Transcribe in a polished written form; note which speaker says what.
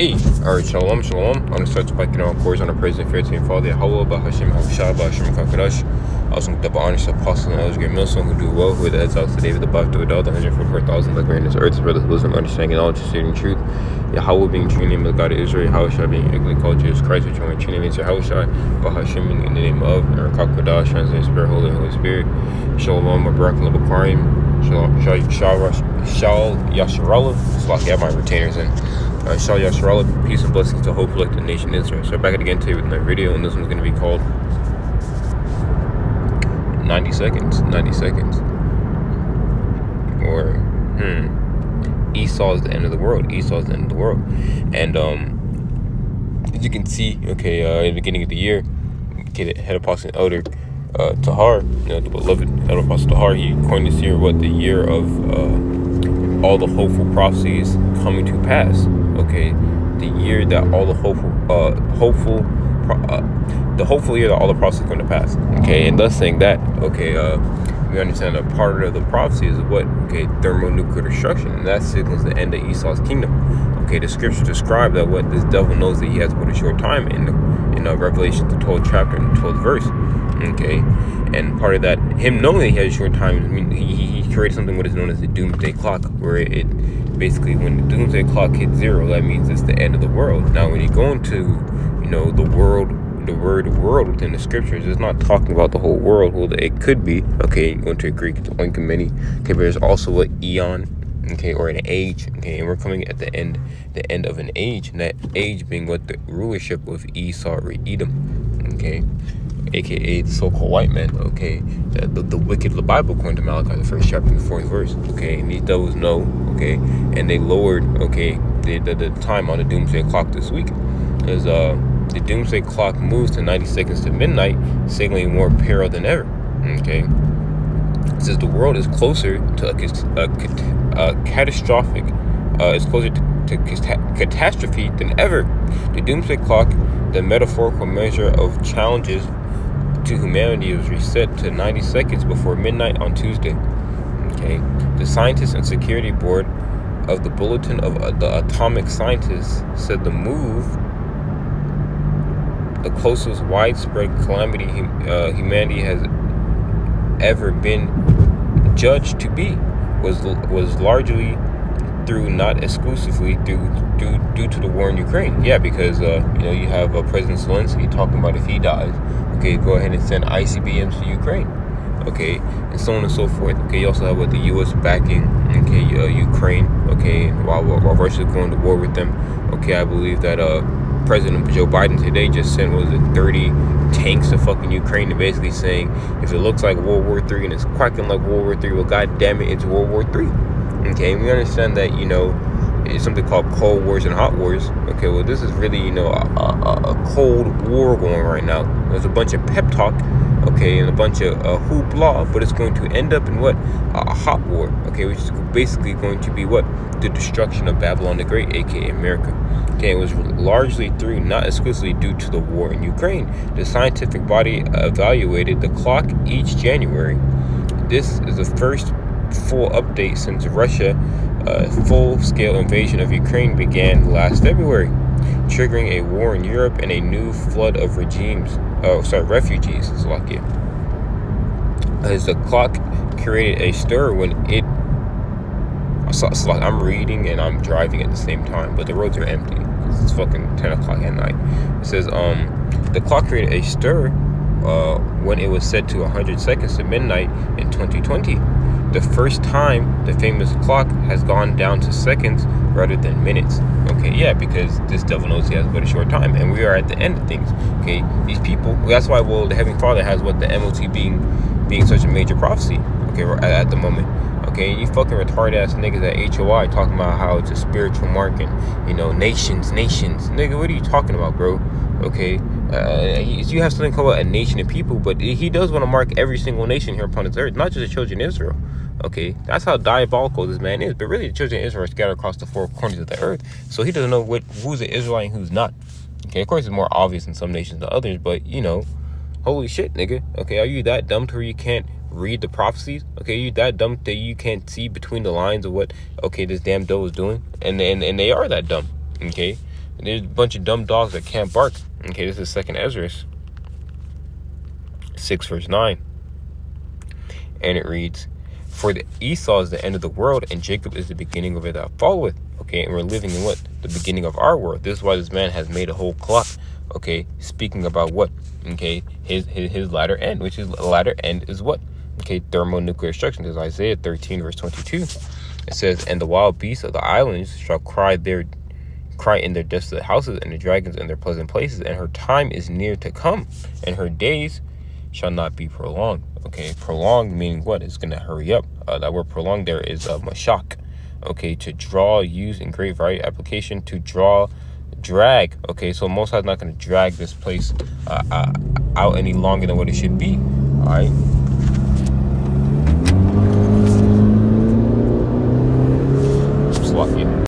Speaker 1: Hey, alright, shalom. I'm gonna start spiking on course on the praise and fair to Father YAHAWAH, BAHASHAM, BAHASHAM, QADASH. Also, the honest apostle and elders, great millstone who do well, who are the heads out today with the buff to adult, 144,000 that great in this earth, his brothers, wisdom, understanding, knowledge, stating truth. YAHAWAH being true name of the God of Israel, YAHAWASHI being ugly called Jesus Christ, which one true name is YAHAWASHI, BAHASHAM being in the name of, and RAWCHAA QADASH, translating Spirit, Holy Spirit. Shalom, Barakah, Labakarim. Shal Yasharallah. It's like I have my retainers in. Shal Yasharallah, peace and blessings to hope like the nation Israel. So back again today with another video, and this one's going to be called 90 seconds. 90 seconds. Or Esau is the end of the world. Esau is the end of the world. And as you can see, okay, in the beginning of the year, okay, the head apostle and elder Tahar, the beloved head apostle Tahar, he coined this year the year of all the hopeful prophecies coming to pass. Okay, the year that all the hopeful year that all the prophecies come to pass. Okay, and thus saying that, okay, we understand that part of the prophecy is what? Okay, thermonuclear destruction, and that signals the end of Esau's kingdom. Okay, the scriptures describe that what this devil knows that he has but a short time in Revelation, the 12th chapter and the 12th verse. Okay, and part of that, him knowing that he has a short time, I mean, he created something what is known as the doomsday clock, where it basically, when the doomsday clock hits 0, that means it's the end of the world. Now, when you go into, the word world within the scriptures, it's not talking about the whole world. Well, it could be, okay, going to Greek, it's oinkomeni, okay, but there's also an eon, okay, or an age, okay, and we're coming at the end of an age, and that age being what the rulership of Esau or Edom, okay, aka the so-called white man, okay, the wicked, the Bible according to Malachi, the 1st chapter and the 4th verse, okay, and these devils know, okay, and they lowered, okay, the time on the doomsday clock this week, is the doomsday clock moves to 90 seconds to midnight, signaling more peril than ever. Okay, it says the world is closer to a catastrophic, is closer to catastrophe than ever. The doomsday clock, the metaphorical measure of challenges to humanity, is reset to 90 seconds before midnight on Tuesday. Okay, the scientists and security board of the Bulletin of the Atomic Scientists said the move, the closest widespread calamity humanity has ever been judged to be, was largely through, not exclusively due to the war in Ukraine. Yeah, because you have President Zelensky talking about if he dies, okay, go ahead and send ICBMs to Ukraine, okay, and so on and so forth. Okay, you also have the U.S. backing, okay, Ukraine, okay, while Russia is going to war with them. Okay, I believe that President Joe Biden today just sent 30 tanks to fucking Ukraine, and basically saying if it looks like World War III and it's quacking like World War III, well, god damn it, it's World War III. Okay, and we understand that it's something called Cold Wars and Hot Wars. Okay, well, this is really a Cold War going on right now. There's a bunch of pep talk, okay, and a bunch of hoopla, but it's going to end up in what? A hot war, okay, which is basically going to be what? The destruction of Babylon the Great, aka America. Okay, it was largely through, not exclusively due to the war in Ukraine. The scientific body evaluated the clock each January. This is the first full update since Russia full-scale invasion of Ukraine began last February, triggering a war in Europe and a new flood of refugees. Slovakia. As the clock created a stir when it. I'm reading and I'm driving at the same time, but the roads are empty. It's fucking 10 o'clock at night. It says the clock created a stir when it was set to 100 seconds to midnight in 2020. The first time the famous clock has gone down to seconds rather than minutes. Okay, yeah, because this devil knows he has but a short time, and we are at the end of things. Okay, these people, that's why, the Heavenly Father has the MOT being such a major prophecy, okay, at the moment. Okay, you fucking retarded ass niggas at HOI talking about how it's a spiritual mark and nations, nigga, what are you talking about, bro? Okay, you have something called a nation of people, but he does want to mark every single nation here upon this earth, not just the children of Israel. Okay, that's how diabolical this man is. But really, the children of Israel are scattered across the 4 corners of the earth, so he doesn't know who's an Israelite and who's not. Okay, of course, it's more obvious in some nations than others, but holy shit, nigga. Okay, are you that dumb to where you can't read the prophecies? Okay, you that dumb that you can't see between the lines of what this damn doe is doing? And they are that dumb. Okay, And there's a bunch of dumb dogs that can't bark. Okay, this is 2nd Ezra 6 verse 9. And it reads, for the Esau is the end of the world, and Jacob is the beginning of it that followeth. Okay, and we're living in what? The beginning of our world. This is why this man has made a whole clock. Okay, speaking about what? Okay, his latter end, which is latter end is what? Okay, thermonuclear destruction. There's Isaiah 13 verse 22. It says, and the wild beasts of the islands shall cry in their desolate houses, and the dragons in their pleasant places, and her time is near to come, and her days shall not be prolonged. Okay, prolonged meaning what? It's gonna hurry up. That word prolonged there is mashak. Okay, to draw, use in great variety application, to draw, drag. Okay, so Most High is not gonna drag this place out any longer than what it should be. All right. Just lucky.